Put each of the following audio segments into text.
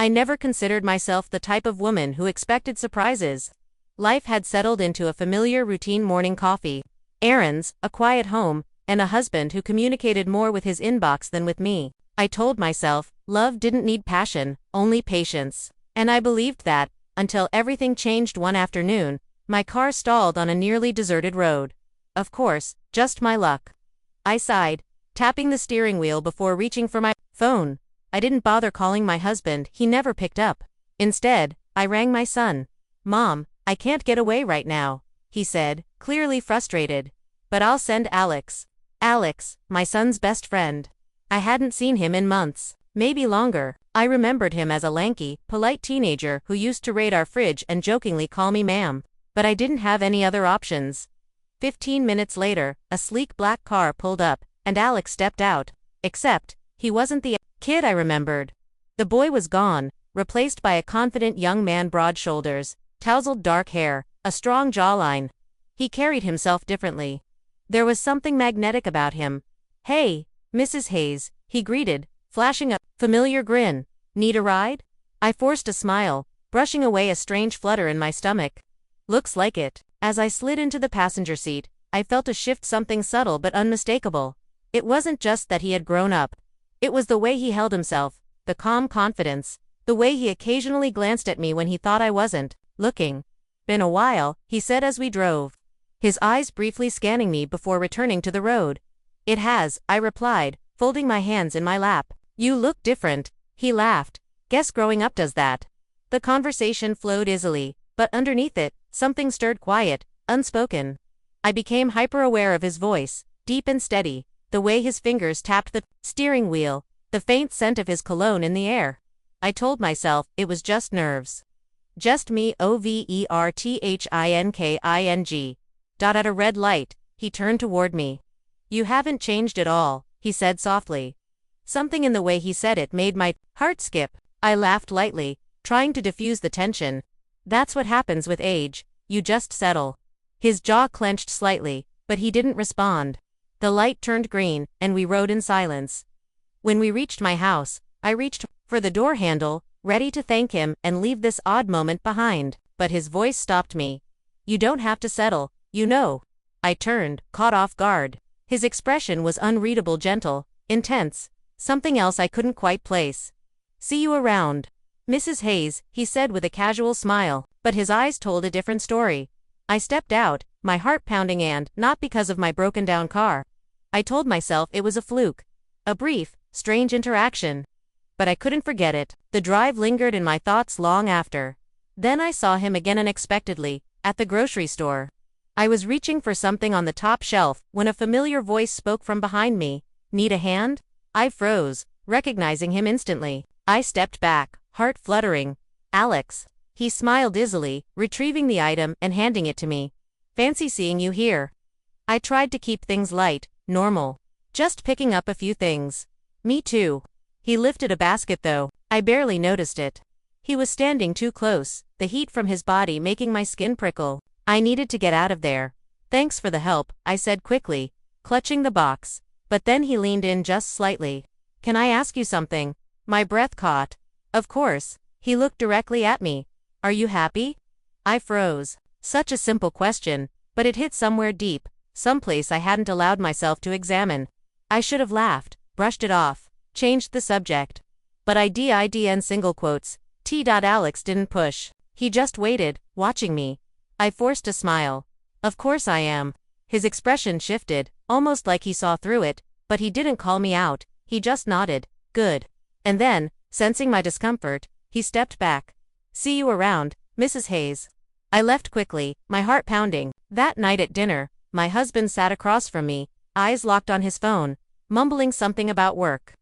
I never considered myself the type of woman who expected surprises. Life had settled into a familiar routine: morning coffee, errands, a quiet home, and a husband who communicated more with his inbox than with me. I told myself, love didn't need passion, only patience. And I believed that, until everything changed one afternoon. My car stalled on a nearly deserted road. Of course, just my luck. I sighed, tapping the steering wheel before reaching for my phone. I didn't bother calling my husband, he never picked up. Instead, I rang my son. "Mom, I can't get away right now," he said, clearly frustrated. "But I'll send Alex." Alex, my son's best friend. I hadn't seen him in months, maybe longer. I remembered him as a lanky, polite teenager who used to raid our fridge and jokingly call me ma'am. But I didn't have any other options. 15 minutes later, a sleek black car pulled up, and Alex stepped out. Except, he wasn't the kid I remembered. The boy was gone, replaced by a confident young man, broad shoulders, tousled dark hair, a strong jawline. He carried himself differently. There was something magnetic about him. "Hey, Mrs. Hayes," he greeted, flashing a familiar grin. "Need a ride?" I forced a smile, brushing away a strange flutter in my stomach. "Looks like it." As I slid into the passenger seat, I felt a shift, something subtle but unmistakable. It wasn't just that he had grown up. It was the way he held himself, the calm confidence, the way he occasionally glanced at me when he thought I wasn't looking. "Been a while," he said as we drove, his eyes briefly scanning me before returning to the road. "It has," I replied, folding my hands in my lap. "You look different," he laughed. "Guess growing up does that." The conversation flowed easily, but underneath it, something stirred, quiet, unspoken. I became hyper-aware of his voice, deep and steady, the way his fingers tapped the steering wheel, the faint scent of his cologne in the air. I told myself it was just nerves. Just me. Overthinking. At a red light, he turned toward me. "You haven't changed at all," he said softly. Something in the way he said it made my heart skip. I laughed lightly, trying to diffuse the tension. "That's what happens with age, you just settle." His jaw clenched slightly, but he didn't respond. The light turned green, and we rode in silence. When we reached my house, I reached for the door handle, ready to thank him and leave this odd moment behind. But his voice stopped me. "You don't have to settle, you know." I turned, caught off guard. His expression was unreadable, gentle, intense, something else I couldn't quite place. "See you around, Mrs. Hayes," he said with a casual smile, but his eyes told a different story. I stepped out, my heart pounding, and not because of my broken-down car. I told myself it was a fluke, a brief, strange interaction. But I couldn't forget it. The drive lingered in my thoughts long after. Then I saw him again unexpectedly, at the grocery store. I was reaching for something on the top shelf when a familiar voice spoke from behind me. "Need a hand?" I froze, recognizing him instantly. I stepped back, heart fluttering. "Alex." He smiled dizzily, retrieving the item and handing it to me. "Fancy seeing you here." I tried to keep things light, normal. "Just picking up a few things." "Me too." He lifted a basket though. I barely noticed it. He was standing too close, the heat from his body making my skin prickle. I needed to get out of there. "Thanks for the help," I said quickly, clutching the box. But then he leaned in just slightly. "Can I ask you something?" My breath caught. "Of course." He looked directly at me. "Are you happy?" I froze. Such a simple question, but it hit somewhere deep, someplace I hadn't allowed myself to examine. I should have laughed, brushed it off, changed the subject. But IDN single quotes. Alex didn't push. He just waited, watching me. I forced a smile. "Of course I am." His expression shifted, almost like he saw through it, but he didn't call me out, he just nodded. "Good." And then, sensing my discomfort, he stepped back. "See you around, Mrs. Hayes." I left quickly, my heart pounding. That night at dinner, my husband sat across from me, eyes locked on his phone, mumbling something about work.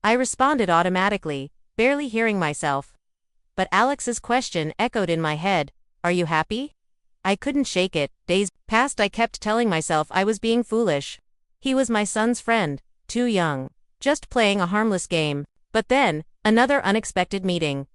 I responded automatically, barely hearing myself. But Alex's question echoed in my head. "Are you happy?" I couldn't shake it. Days passed, I kept telling myself I was being foolish. He was my son's friend, too young, just playing a harmless game. But then, another unexpected meeting.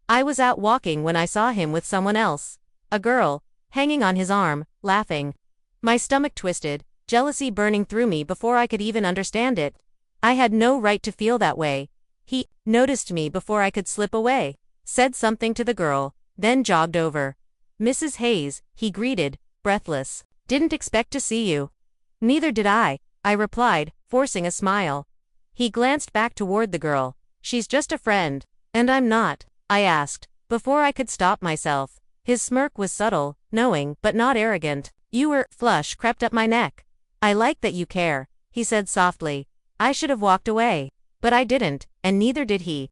I was out walking when I saw him with someone else. A girl, hanging on his arm, laughing. My stomach twisted, jealousy burning through me before I could even understand it. I had no right to feel that way. He noticed me before I could slip away. said something to the girl, then jogged over. Mrs. Hayes, he greeted, breathless. Didn't expect to see you. Neither did I replied, forcing a smile. He glanced back toward the girl. She's just a friend. And I'm not, I asked, before I could stop myself. His smirk was subtle, knowing, but not arrogant. You were, flush crept up my neck. I like that you care, he said softly. I should have walked away. But I didn't, and neither did he.